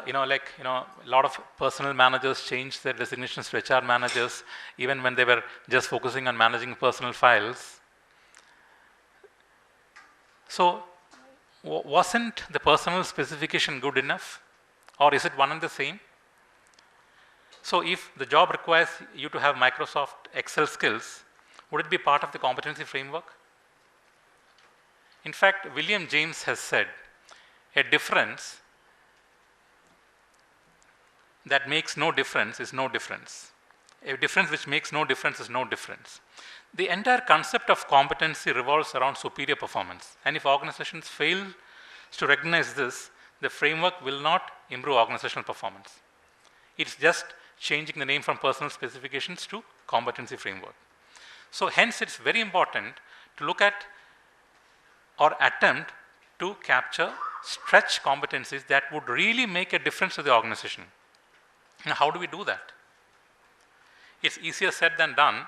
a lot of personnel managers changed their designations to HR managers, even when they were just focusing on managing personal files. So, wasn't the personal specification good enough, or is it one and the same? So, if the job requires you to have Microsoft Excel skills, would it be part of the competency framework? In fact, William James has said, a difference that makes no difference is no difference. A difference which makes no difference is no difference. The entire concept of competency revolves around superior performance. And if organizations fail to recognize this, the framework will not improve organizational performance. It's just changing the name from personal specifications to competency framework. So hence it's very important to look at or attempt to capture stretch competencies that would really make a difference to the organization. Now, how do we do that? It's easier said than done.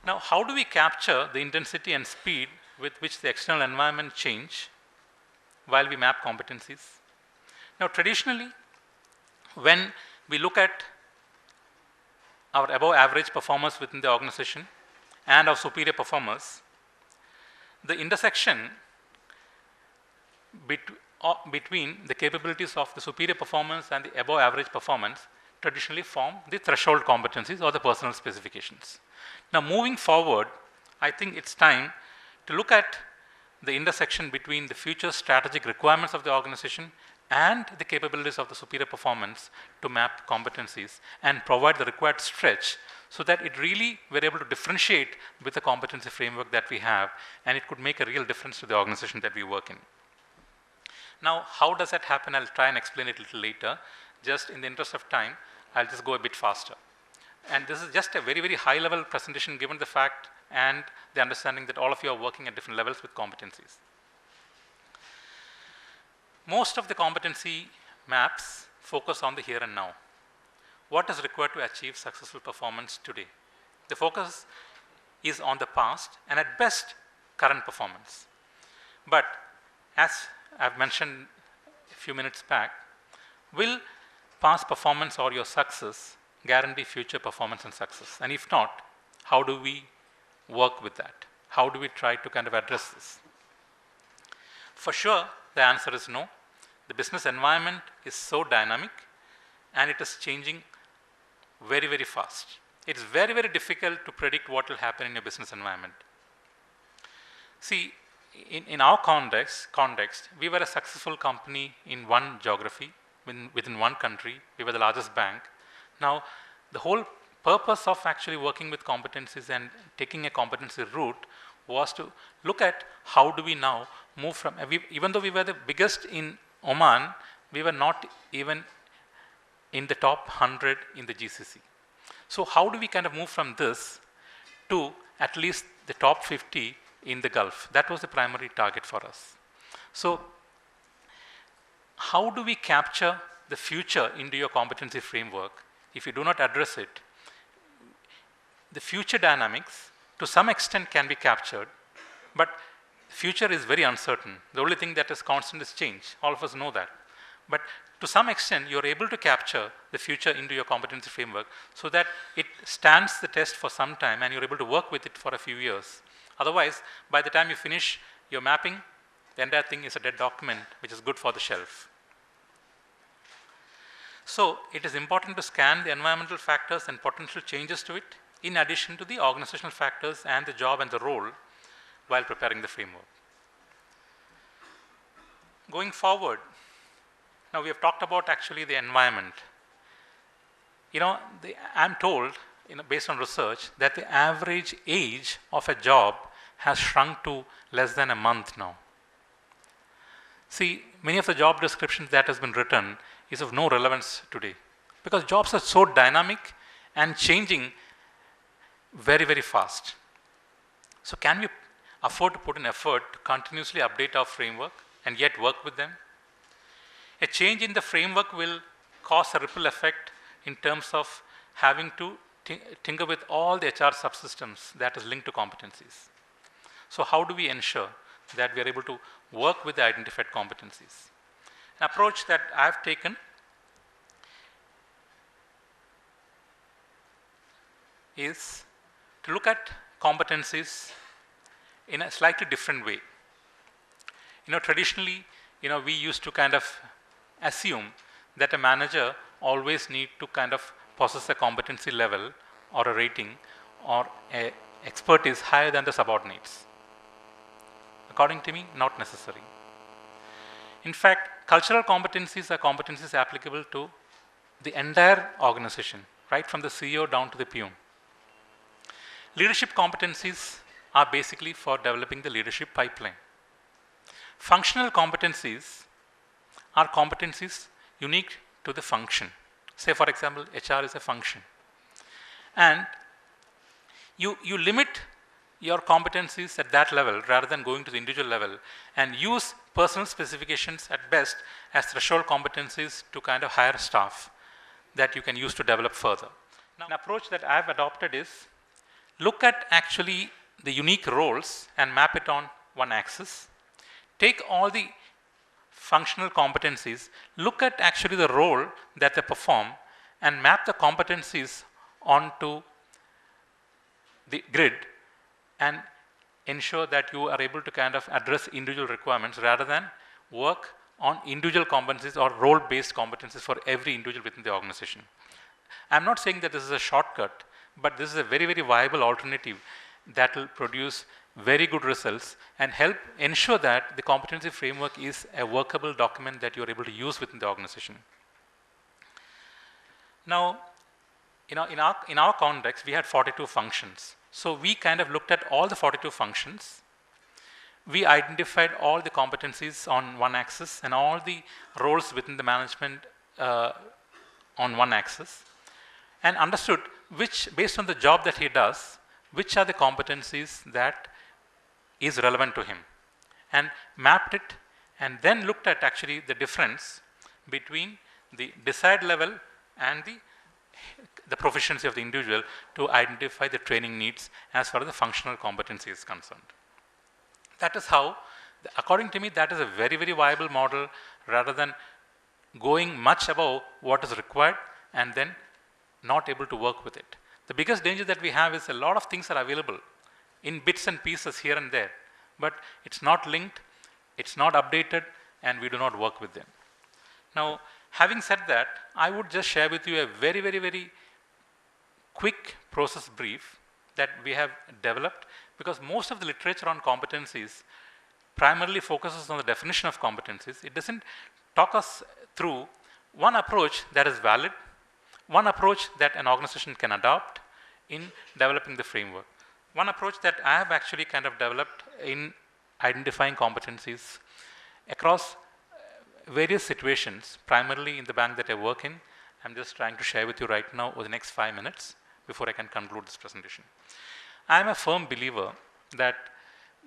Now, how do we capture the intensity and speed with which the external environment change while we map competencies? Now, traditionally, when we look at our above average performers within the organization and our superior performers, the intersection between the capabilities of the superior performance and the above average performance traditionally form the threshold competencies or the personal specifications. Now, moving forward, I think it's time to look at the intersection between the future strategic requirements of the organization and the capabilities of the superior performance to map competencies and provide the required stretch so that it really we're able to differentiate with the competency framework that we have, and it could make a real difference to the organization that we work in. Now, how does that happen? I'll try and explain it a little later. Just in the interest of time, I'll just go a bit faster. And this is just a very, very high level presentation given the fact and the understanding that all of you are working at different levels with competencies. Most of the competency maps focus on the here and now. What is required to achieve successful performance today? The focus is on the past and at best current performance. But as I've mentioned a few minutes back, will past performance or your success guarantee future performance and success? And if not, how do we work with that? How do we try to kind of address this? For sure, the answer is no. The business environment is so dynamic and it is changing very, very fast. It's very, very difficult to predict what will happen in your business environment. See, in our context, we were a successful company in one geography, within one country. We were the largest bank. Now, the whole purpose of actually working with competencies and taking a competency route was to look at how do we now move from, even though we were the biggest in Oman, we were not even in the top 100 in the GCC. So how do we kind of move from this to at least the top 50 in the Gulf? That was the primary target for us. So how do we capture the future into your competency framework? If you do not address it, the future dynamics to some extent can be captured, but future is very uncertain. The only thing that is constant is change. All of us know that. But to some extent, you're able to capture the future into your competency framework so that it stands the test for some time and you're able to work with it for a few years. Otherwise, by the time you finish your mapping, the entire thing is a dead document, which is good for the shelf. So it is important to scan the environmental factors and potential changes to it, in addition to the organizational factors and the job and the role while preparing the framework. Going forward, now we have talked about actually the environment. I'm told, based on research, that the average age of a job has shrunk to less than a month now. See, many of the job descriptions that has been written is of no relevance today because jobs are so dynamic and changing very, very fast. So can we afford to put in effort to continuously update our framework and yet work with them? A change in the framework will cause a ripple effect in terms of having to tinker with all the HR subsystems that is linked to competencies. So how do we ensure that we are able to work with the identified competencies? An approach that I've taken is to look at competencies in a slightly different way. Traditionally, we used to kind of assume that a manager always need to kind of possess a competency level or a rating or a expertise higher than the subordinates. According to me, not necessary. In fact, cultural competencies are competencies applicable to the entire organization, right from the CEO down to the peon. Leadership competencies are basically for developing the leadership pipeline. Functional competencies are competencies unique to the function. Say, for example, HR is a function. And you limit your competencies at that level rather than going to the individual level and use personal specifications at best as threshold competencies to kind of hire staff that you can use to develop further. Now, an approach that I've adopted is look at actually the unique roles and map it on one axis. Take all the functional competencies, look at actually the role that they perform and map the competencies onto the grid and ensure that you are able to kind of address individual requirements rather than work on individual competencies or role-based competencies for every individual within the organization. I'm not saying that this is a shortcut, but this is a very, very viable alternative that will produce very good results and help ensure that the competency framework is a workable document that you are able to use within the organization. Now, in our context, we had 42 functions. So we kind of looked at all the 42 functions. We identified all the competencies on one axis and all the roles within the management on one axis, and understood which, based on the job that he does, which are the competencies that is relevant to him, and mapped it, and then looked at actually the difference between the desired level and the proficiency of the individual to identify the training needs as far as the functional competency is concerned. That is how, according to me, that is a very, very viable model rather than going much above what is required and then not able to work with it. The biggest danger that we have is a lot of things are available in bits and pieces here and there, but it's not linked, it's not updated, and we do not work with them. Now, having said that, I would just share with you a very, very, very quick process brief that we have developed, because most of the literature on competencies primarily focuses on the definition of competencies. It doesn't talk us through one approach that is valid, one approach that an organization can adopt in developing the framework. One approach that I have actually kind of developed in identifying competencies across various situations, primarily in the bank that I work in. I'm just trying to share with you right now over the next 5 minutes before I can conclude this presentation. I'm a firm believer that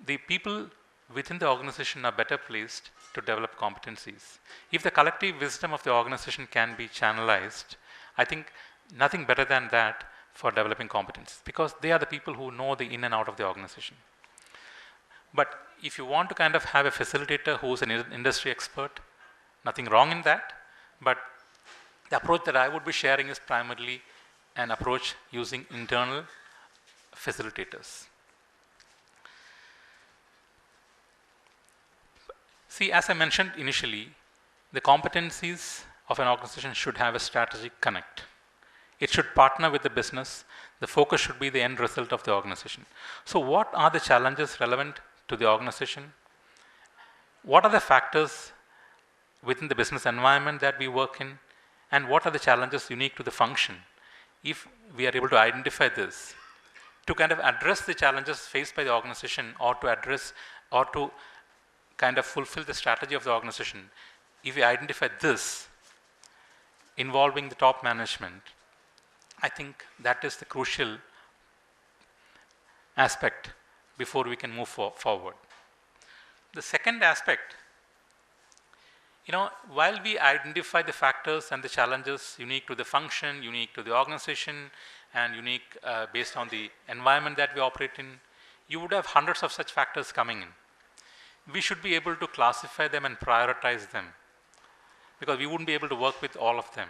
the people within the organization are better placed to develop competencies. If the collective wisdom of the organization can be channelized, I think nothing better than that for developing competencies, because they are the people who know the in and out of the organization. But if you want to kind of have a facilitator who's an industry expert, nothing wrong in that, but the approach that I would be sharing is primarily an approach using internal facilitators. See, as I mentioned initially, the competencies of an organization should have a strategic connect. It should partner with the business. The focus should be the end result of the organization. So what are the challenges relevant to the organization? What are the factors within the business environment that we work in? And what are the challenges unique to the function? If we are able to identify this, to kind of address the challenges faced by the organization, or to address or to kind of fulfill the strategy of the organization, if we identify this involving the top management, I think that is the crucial aspect before we can move forward. The second aspect, while we identify the factors and the challenges unique to the function, unique to the organization, and unique based on the environment that we operate in, you would have hundreds of such factors coming in. We should be able to classify them and prioritize them, because we wouldn't be able to work with all of them.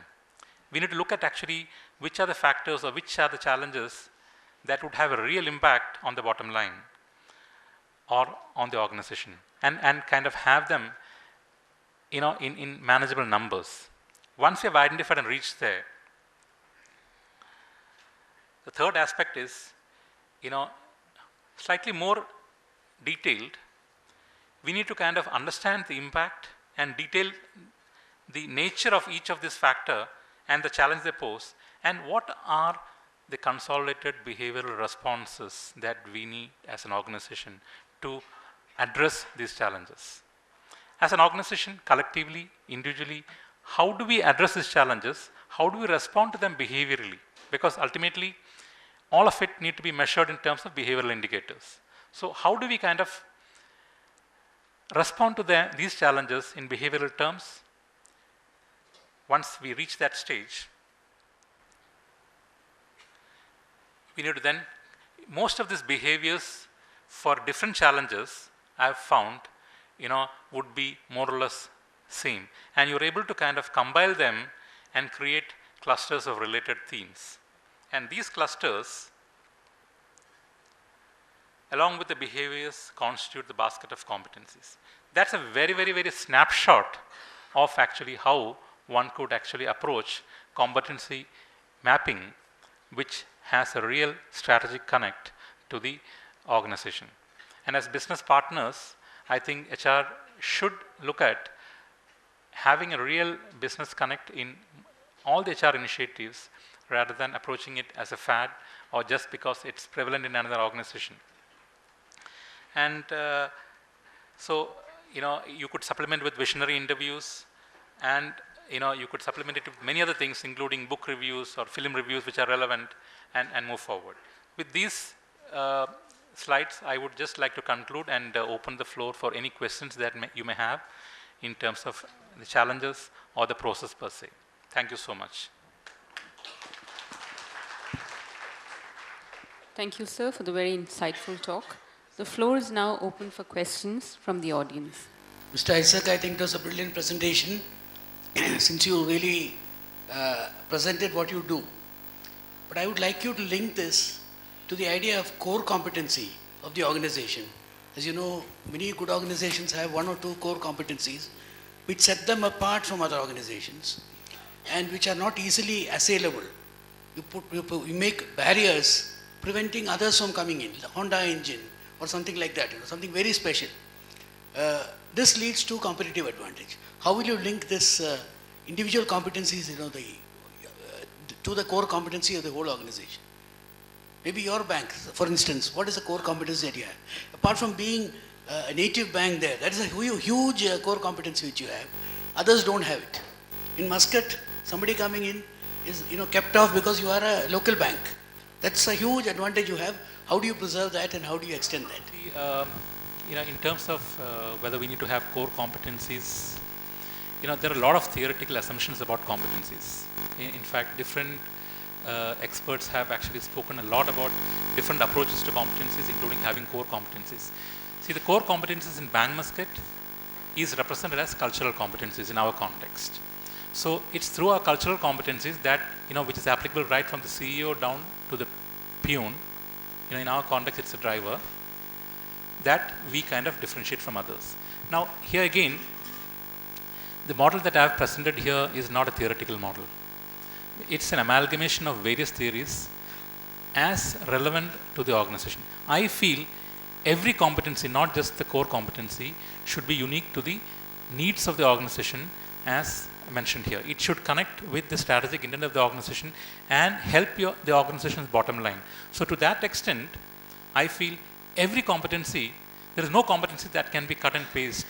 We need to look at actually which are the factors or which are the challenges that would have a real impact on the bottom line or on the organization, and kind of have them, in manageable numbers. Once you have identified and reached there, the third aspect is, slightly more detailed. We need to kind of understand the impact and detail the nature of each of this factor and the challenge they pose, and what are the consolidated behavioral responses that we need as an organization to address these challenges. As an organization, collectively, individually, how do we address these challenges? How do we respond to them behaviorally? Because ultimately, all of it need to be measured in terms of behavioral indicators. So how do we kind of respond to these challenges in behavioral terms? Once we reach that stage, we need to then, most of these behaviors for different challenges I have found, would be more or less same. And you're able to kind of compile them and create clusters of related themes. And these clusters, along with the behaviors, constitute the basket of competencies. That's a very, very, very snapshot of actually how one could actually approach competency mapping, which has a real strategic connect to the organization. And as business partners, I think HR should look at having a real business connect in all the HR initiatives, rather than approaching it as a fad or just because it's prevalent in another organization. And so, you could supplement with visionary interviews, and you could supplement it with many other things, including book reviews or film reviews which are relevant, and move forward. With these slides, I would just like to conclude and open the floor for any questions that you may have in terms of the challenges or the process per se. Thank you so much. Thank you, sir, for the very insightful talk. The floor is now open for questions from the audience. Mr. Isaac, I think it was a brilliant presentation since you really presented what you do. But I would like you to link this to the idea of core competency of the organization. As you know, many good organizations have one or two core competencies which set them apart from other organizations and which are not easily assailable. You make barriers preventing others from coming in, the Honda engine or something like that, something very special. This leads to competitive advantage. How will you link this individual competencies, to the core competency of the whole organization? Maybe your bank, for instance, what is the core competency that you have? Apart from being a native bank there, that is a huge core competency which you have. Others don't have it. In Muscat, somebody coming in is kept off because you are a local bank. That's a huge advantage you have. How do you preserve that and how do you extend that? In terms of whether we need to have core competencies, there are a lot of theoretical assumptions about competencies. In fact, different experts have actually spoken a lot about different approaches to competencies, including having core competencies. See, the core competencies in Bank Muscat is represented as cultural competencies in our context. So it's through our cultural competencies that, which is applicable right from the CEO down to the peon, in our context it's a driver, that we kind of differentiate from others. Now, here again, the model that I have presented here is not a theoretical model. It's an amalgamation of various theories as relevant to the organization. I feel every competency, not just the core competency, should be unique to the needs of the organization as mentioned here. It should connect with the strategic intent of the organization and help the organization's bottom line. So to that extent, I feel every competency, there is no competency that can be cut and paste